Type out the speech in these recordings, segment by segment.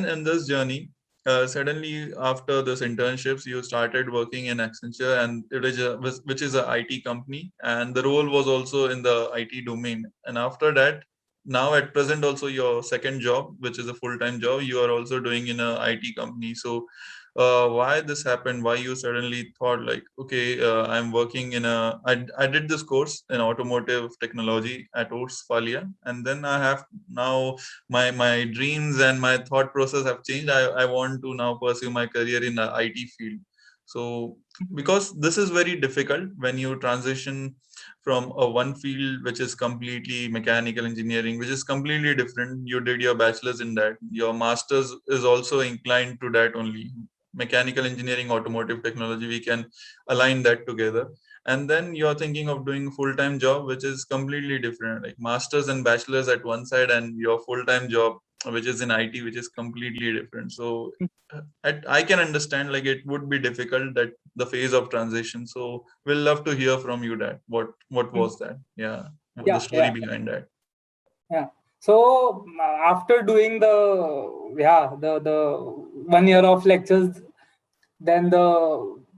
in this journey, suddenly after this internships, you started working in Accenture, and it is which is a IT company, and the role was also in the IT domain. And after that, now at present also your second job, which is a full-time job, you are also doing in a IT company. So why this happened, why you suddenly thought like, okay, I'm working in I did this course in automotive technology at Ostfalia, and then I have now my dreams and my thought process have changed. I want to now pursue my career in the IT field. So because this is very difficult when you transition from a one field which is completely mechanical engineering, which is completely different. You did your bachelor's in that, your master's is also inclined to that only, mechanical engineering, automotive technology, we can align that together. And then you're thinking of doing full-time job, which is completely different, like masters and bachelor's at one side, and your full-time job which is in IT, which is completely different. So I can understand like it would be difficult, that the phase of transition. So we'll love to hear from you that what was that, yeah, the Yeah, story yeah, behind that. yeah. So after doing the 1 year of lectures, then the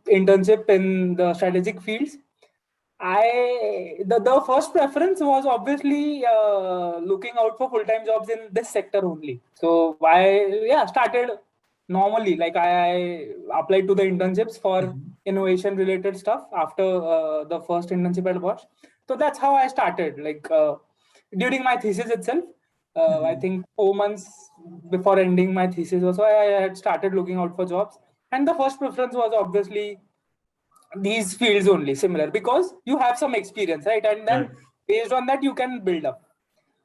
internship in the strategic fields, the first preference was obviously looking out for full-time jobs in this sector only. So I started normally, like I applied to the internships for innovation related stuff after the first internship at Bosch. So that's how I started, like during my thesis itself. I think 4 months before ending my thesis also, I had started looking out for jobs, and the first preference was obviously these fields only, similar, because you have some experience, right? And then Right. based on that you can build up.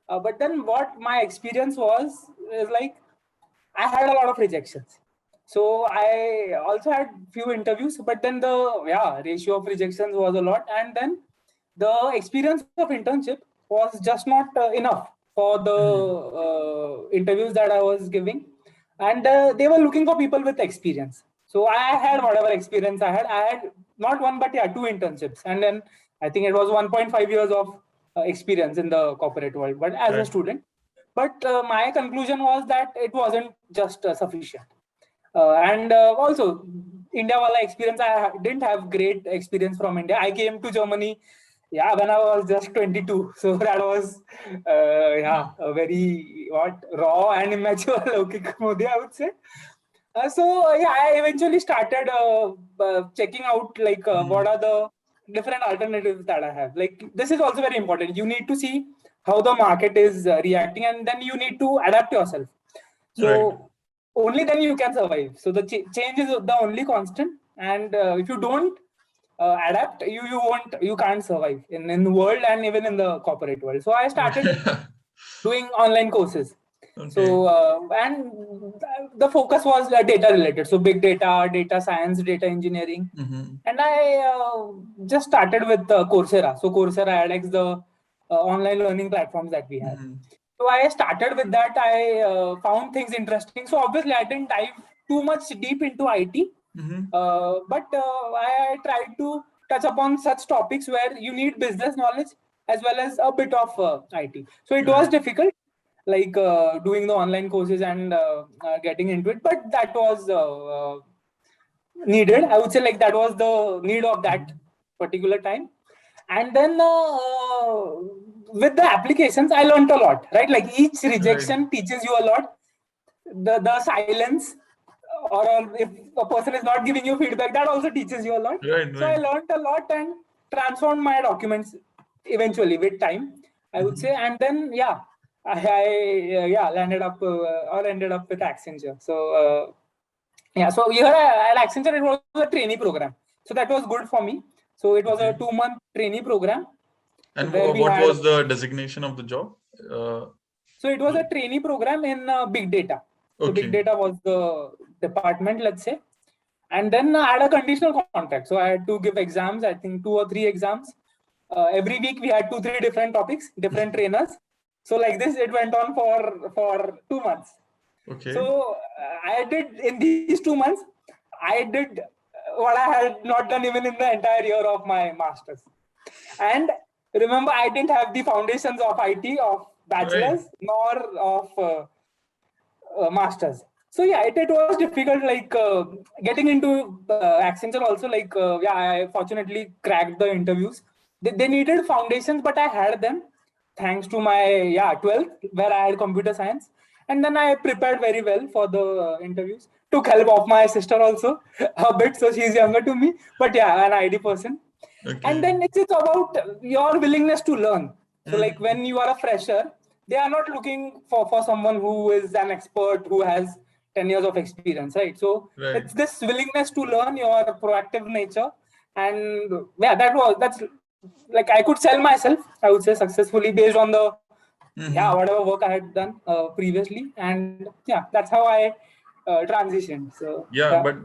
But then what my experience was is like I had a lot of rejections. So I also had few interviews, but then the ratio of rejections was a lot, and then the experience of internship was just not enough for the interviews that I was giving, and they were looking for people with experience. So I had whatever experience I had. I had not one but two internships, and then I think it was 1.5 years of experience in the corporate world, but as a Right. student. But my conclusion was that it wasn't just sufficient. And also, India wala experience, didn't have great experience from India. I came to Germany, when I was just 22. So that was, a very raw and immature Loukik Modi, I would say. I eventually started checking out like what are the different alternatives that I have. Like this is also very important. You need to see how the market is reacting, and then you need to adapt yourself. Right. So only then you can survive. So the change is the only constant, and if you don't adapt, you can't survive in the world and even in the corporate world. So I started doing online courses. Okay. So and the focus was data related, so big data, data science, data engineering. And I just started with Coursera. So Coursera edX, the online learning platforms that we have. So I started with that. I found things interesting. So obviously I didn't dive too much deep into IT, but I tried to touch upon such topics where you need business knowledge as well as a bit of IT. So it was Right. difficult, like doing the online courses and getting into it, but that was needed. I would say like that was the need of that particular time. And then with the applications, I learned a lot, right? Like each Right. rejection teaches you a lot. The silence, or if a person is not giving you feedback, that also teaches you a lot. Right. So I Right. learned a lot and transformed my documents eventually with time, I would say. And then I landed up or ended up with Accenture. So so here at Accenture, it was a trainee program. So that was good for me. So it was a Okay. 2-month trainee program And where we what had. was the designation of the job? Uh, So it was a trainee program in big data. So big okay. data was the department, let's say. And then I had a conditional contract. So I had to give exams, I think 2 or 3 exams. Every week we had 2-3 different topics, different trainers. So like this, it went on for 2 months. Okay. So I did in these 2 months, I did what I had not done even in the entire year of my master's. And remember, I didn't have the foundations of IT, of Right. bachelor's, nor of masters. So yeah, it was difficult, like getting into Accenture also, like yeah, I fortunately cracked the interviews. They needed foundations, but I had them thanks to my 12th, where I had computer science. And then I prepared very well for the interviews. Took help of my sister also a bit, so she's younger to me, but yeah, an ID person. And Okay. then it's about your willingness to learn. So like Mhm. when you are a fresher, they are not looking for someone who is an expert who has 10 years of experience, right? So Right. it's this willingness to learn, your proactive nature. And yeah, that's like I could sell myself, I would say, successfully based on the Mhm. whatever work I had done previously. And yeah, that's how I transitioned. So Yeah, yeah. but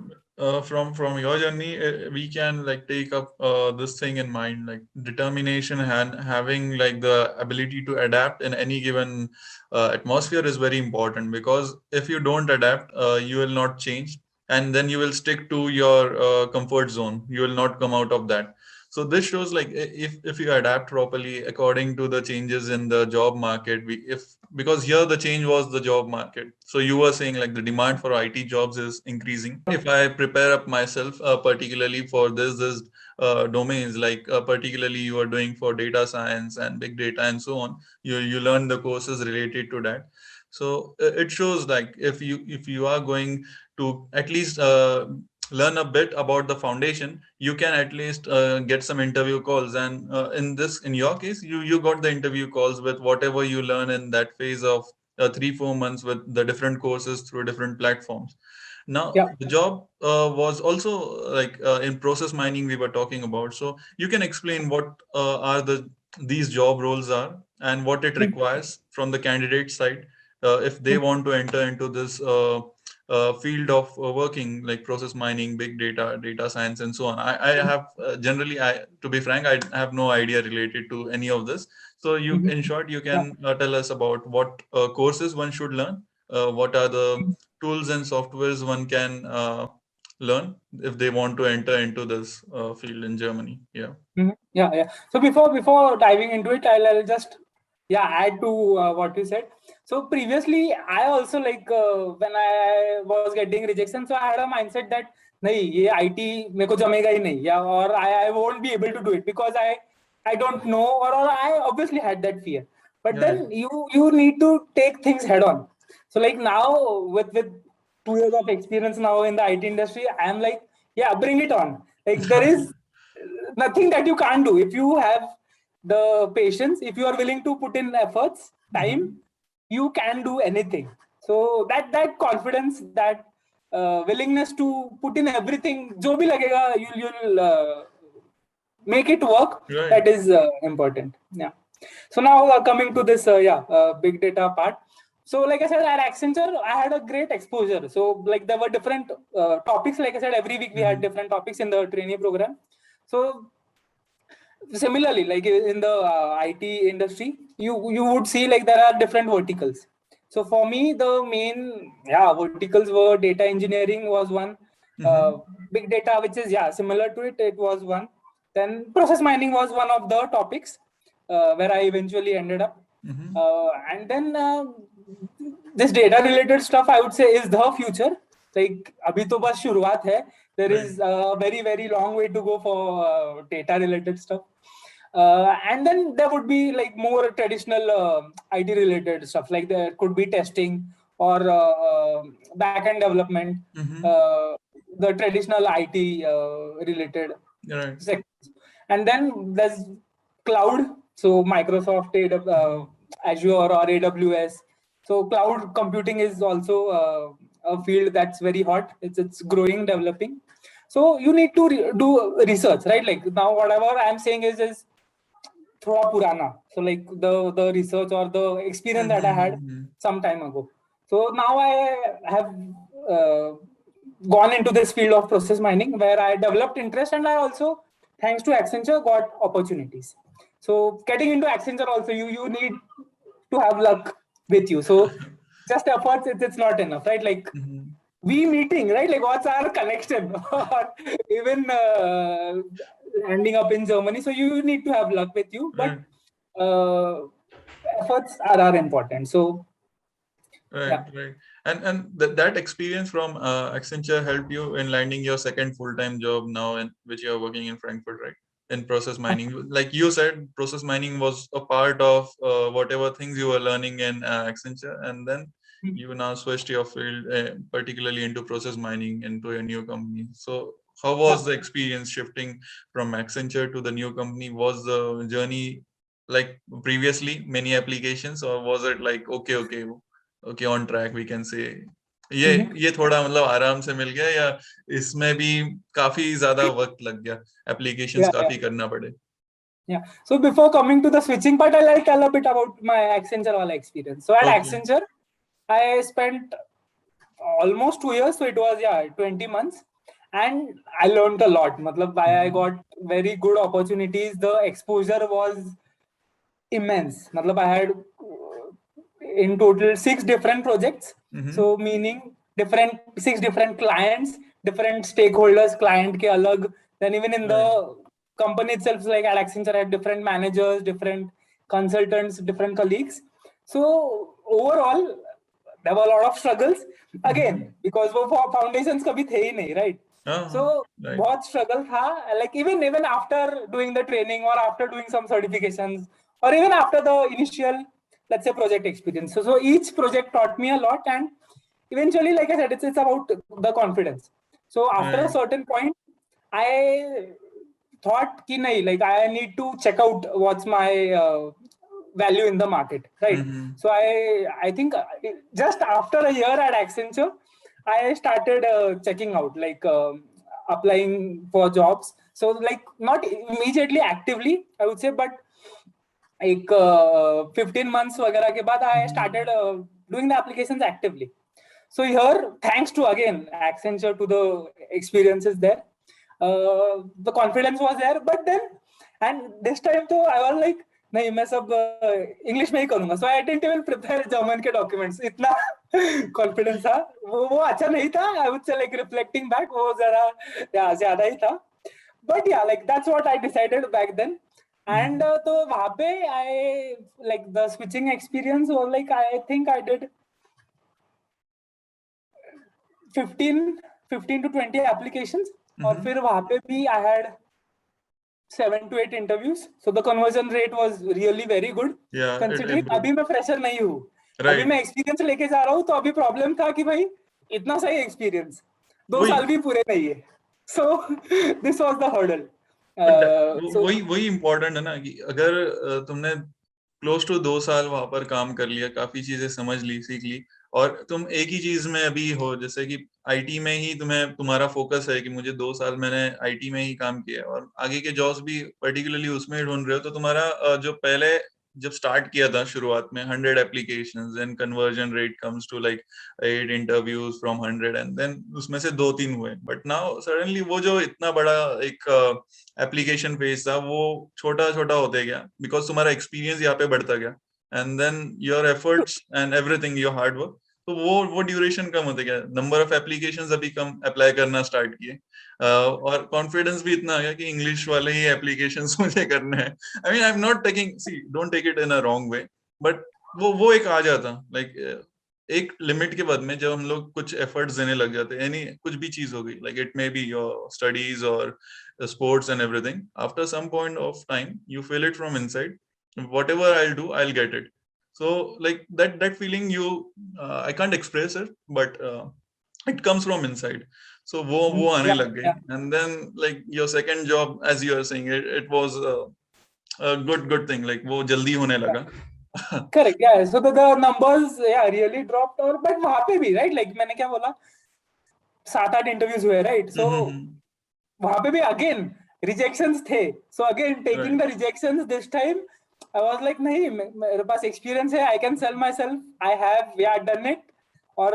from your journey, we can like take up this thing in mind, like determination and having like the ability to adapt in any given atmosphere is very important, because if you don't adapt, you will not change, and then you will stick to your comfort zone. You will not come out of that. So this shows like if you adapt properly according to the changes in the job market, we if because here the change was the job market. So you were saying like the demand for IT jobs is increasing. If I prepare up myself, particularly for this domains, like particularly you are doing for data science and big data and so on, you learn the courses related to that. So it shows like if you are going to at least learn a bit about the foundation, you can at least get some interview calls. And in your case, you got the interview calls with whatever you learn in that phase of 3-4 months with the different courses through different platforms. Now Yeah. the job was also in process mining we were talking about. So you can explain what are these job roles are and what it requires from the candidate side, if they want to enter into this field of working, like process mining, big data, data science, and so on. I have generally, to be frank, I have no idea related to any of this. So you, Mhm. in short, you Yeah. can tell us about what courses one should learn, what are the tools and softwares one can learn if they want to enter into this field in Germany. Yeah. Mhm. Yeah, yeah. So before diving into it, I'll just add to what you said. So previously, I also like when I was getting rejection, so I had a mindset that नहीं ये IT मेरे को जमेगा ही नहीं, या or I won't be able to do it because I don't know, or I obviously had that fear. But Right. then you need to take things head on. So like now with 2 years of experience now in the IT industry, I'm like, yeah, bring it on. Like there is nothing that you can't do if you have the patience, if you are willing to put in efforts, time, Mhm. you can do anything. So that confidence, that willingness to put in everything, jo bhi lagega, you'll make it work. Right. That is important. Yeah. So now coming to this big data part. So like I said, at Accenture I had a great exposure. So like there were different topics. Like I said, every week we had Mhm. different topics in the trainee program. So similarly, like in the IT industry, you would see like there are different verticals. So for me, the main verticals were data engineering was one, uh, Mhm. big data, which is similar to it. It was one. Then process mining was one of the topics where I eventually ended up. Mhm. And then this data related stuff, I would say, is the future. Like abhi to bas shuruaat hai. There Right. is a very very long way to go for data related stuff. And then there would be like more traditional IT related stuff, like there could be testing or backend development, Mhm. uh, the traditional IT related Right. sectors. And then there's cloud, so Microsoft, Azure, or AWS. So cloud computing is also a field that's very hot. It's growing, developing. So you need to do research, right? Like now, whatever I'm saying is thoda purana. So like the research or the experience that I had Mhm. some time ago. So now I have uh, gone into this field of process mining where I developed interest, and I also, thanks to Accenture, got opportunities. So getting into Accenture also, you need to have luck with you. So just efforts, it's not enough, right? Like Mhm. we meeting, right? Like what's our connection, or even ending up in Germany. So you need to have luck with you, but Right. uh, efforts are important. So Right, yeah. right. And that experience from Accenture helped you in landing your second full-time job now, in which you are working in Frankfurt, right? In process mining, like you said, process mining was a part of whatever things you were learning in Accenture, and then you now switched your field, particularly into process mining, into a new company. So, how was the experience shifting from Accenture to the new company? Was the journey like previously many applications, or was it like okay on track we can say? ये थोड़ा मतलब आराम से मिल गया, या इसमें भी काफी ज्यादा वक्त लग गया, एप्लीकेशंस काफी करना पड़े? Yeah. So before coming to the switching part, I'll tell a bit about my Accenture wala experience. So at Accenture, I spent almost 2 years. So it was 20 months, and I learned a lot. Matlab, I got very good opportunities. The exposure was immense. Matlab, I had in total 6 different projects. So meaning six different clients, different stakeholders, client ke alag. Then even in the company itself, like at Accenture, I had different managers, different consultants, different colleagues. So overall, there were a lot of struggles. Again, because वो foundations कभी थे ही नहीं, right? So बहुत struggle था. Like even after doing the training or after doing some certifications or even after the initial, let's say, project experience. So each project taught me a lot, and eventually, like I said, it's about the confidence. So after a certain point, I thought ki nahi, like I need to check out what's my value in the market, right? So I think just after a year at Accenture, I started checking out, like applying for jobs. So like not immediately actively, I would say, but like 15 months वगैरह के बाद I started doing the applications actively. So here, thanks to again Accenture, to the experiences there, the confidence was there. But then, and this time तो I was like, नहीं मैं सब English में ही करूंगा. So I didn't even prepare German के documents. इतना confidence था. वो अच्छा नहीं था. I would say, like reflecting back, वो जरा ज्यादा ही था. But yeah, like that's what I decided back then. And तो वहाँ पे I, like the switching experience was like, I think I did 15 to 20 applications. और फिर वहाँ पे भी I had 7 to 8 interviews. So the conversion rate was really very good. Considering अभी मैं fresher नहीं हूँ, अभी मैं experience लेके जा रहा हूँ, तो अभी problem था कि भाई इतना सही experience 2 साल भी पूरे नहीं है. So this was the hurdle. वही इम्पोर्टेंट है ना, कि अगर तुमने क्लोज टू 2 साल वहां पर काम कर लिया, काफी चीजें समझ ली, सीख ली, और तुम एक ही चीज में अभी हो, जैसे कि आईटी में ही तुम्हारा फोकस है कि मुझे 2 साल मैंने आईटी में ही काम किया और आगे के जॉब्स भी पर्टिकुलरली उसमें ही ढूंढ रहे हो, तो तुम्हारा जो पहले जब स्टार्ट किया था शुरुआत में 100 applications and conversion rate comes to like 8 interviews from 100, and then उसमें से 2-3 हुए, बट नाउ सडनली वो जो इतना बड़ा एक एप्लीकेशन फेज था वो छोटा छोटा होते गया, बिकॉज तुम्हारा एक्सपीरियंस यहाँ पे बढ़ता गया, and then your efforts and everything, your hard work, तो वो ड्यूरेशन कम होते गया, नंबर ऑफ एप्लीकेशंस अभी कम अप्लाई करना स्टार्ट किए, और कॉन्फिडेंस भी इतना आ गया कि इंग्लिश वाले ही एप्लीकेशंस मुझे करने हैं. I mean I am not taking, see don't take it in a wrong way, but वो एक आ जाता, लाइक एक लिमिट के बाद में जब हम लोग कुछ एफर्ट्स देने लग जाते हैं, यानी कुछ भी चीज हो गई, like it may be your studies और sports and everything, after some point of time you feel it from inside, whatever I'll do I'll get it. So like that feeling, you I can't express it, but it comes from inside. So wo aane lag gayi, and then like your second job, as you are saying, it was a good thing, like wo jaldi hone laga. Correct, yeah. So the numbers really dropped. और but वहाँ पे भी, right, like मैंने क्या बोला, 7-8 interviews हुए, right? So वहाँ पे भी again rejections थे. So again taking the rejections this time, I was like, नहीं, मेरे पास experience है, I can sell myself, I have done it. और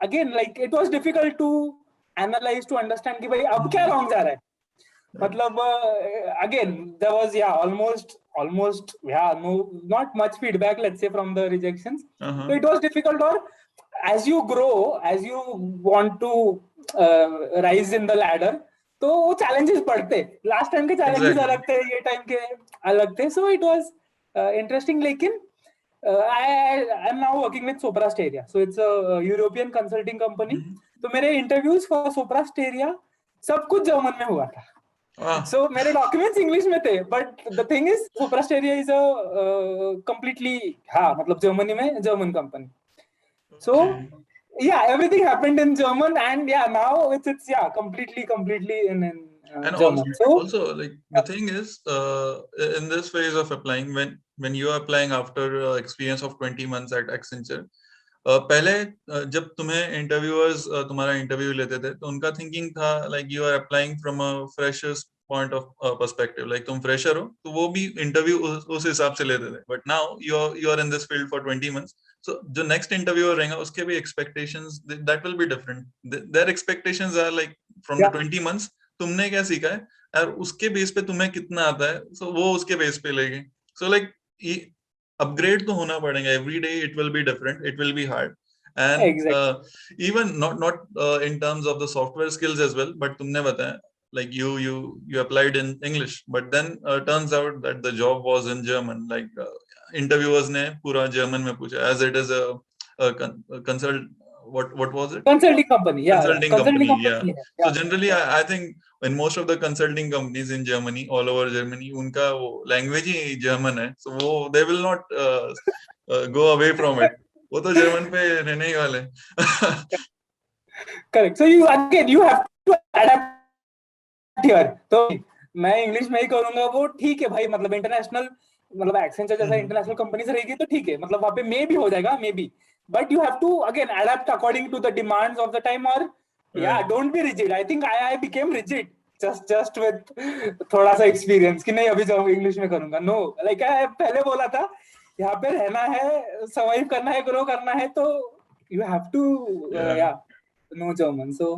again, like it was difficult to analyze, to understand कि भाई अब क्या wrong जा रहा है. मतलब again there was almost no, not much feedback, let's say, from the rejections. So it was difficult. Or as you grow, as you want to rise in the ladder, तो वो challenges बढ़ते. Last time के challenges अलग थे, ये time के अलग थे. So it was interesting. लेकिन I'm now working with Sopra Steria, so it's a European consulting company. तो मेरे interviews for Sopra Steria सब कुछ जर्मन में हुआ था. So मेरे documents English में थे, but the thing is Sopra Steria is a completely हाँ मतलब Germany में German company. So yeah, everything happened in German, and yeah, now it's yeah completely in And German. So also like the thing is in this phase of applying, when you are applying after experience of 20 months at Accenture, पहले जब तुम्हें interviewers तुम्हारा interview लेते थे तो उनका thinking था like you are applying from a freshers point of perspective, like तुम फ्रेशर हो तो वो भी इंटरव्यू उस हिसाब से लेते थे. But now you are in this field for 20 months, so जो नेक्स्ट इंटरव्यूअर रहेगा उसके भी expectations that will be different. Their expectations are like from the 20 months तुमने क्या सीखा है और उसके बेस पे तुम्हें कितना आता है, सो वो उसके बेस पे लेंगे. सो लाइक अपग्रेड तो होना पड़ेगा. Every day it will be different, it will be hard. And even not in terms of the software skills as well, but तुमने बताया like you applied in English, but then turns out that the job was in German. Like interviewers ने पूरा German में पूछा, as it is a consult what was it? Consulting company, yeah. Consulting Consulting company, yeah. company. So generally, I think in most of the consulting companies in Germany, all over Germany, उनका वो language ही German है, so वो they will not go away from it. वो तो German पे रहने ही वाले. Correct. So you have to adapt here. तो मैं इंग्लिश में ही करूंगा वो ठीक है भाई, मतलब इंटरनेशनल मतलब एक्सेंचर जैसा इंटरनेशनल कंपनी से रहेगी तो ठीक है, मतलब वहां पे मे भी हो जाएगा maybe, but you have to again adapt according to the demands of the time. और या don't be rigid. I think I became rigid just with थोड़ा सा एक्सपीरियंस कि नहीं अभी जाओ इंग्लिश में करूंगा. नो, लाइक आई पहले बोला था यहाँ पे रहना है, सर्वाइव करना है, ग्रो करना है, तो यू हैव टू या नो जर्मन. सो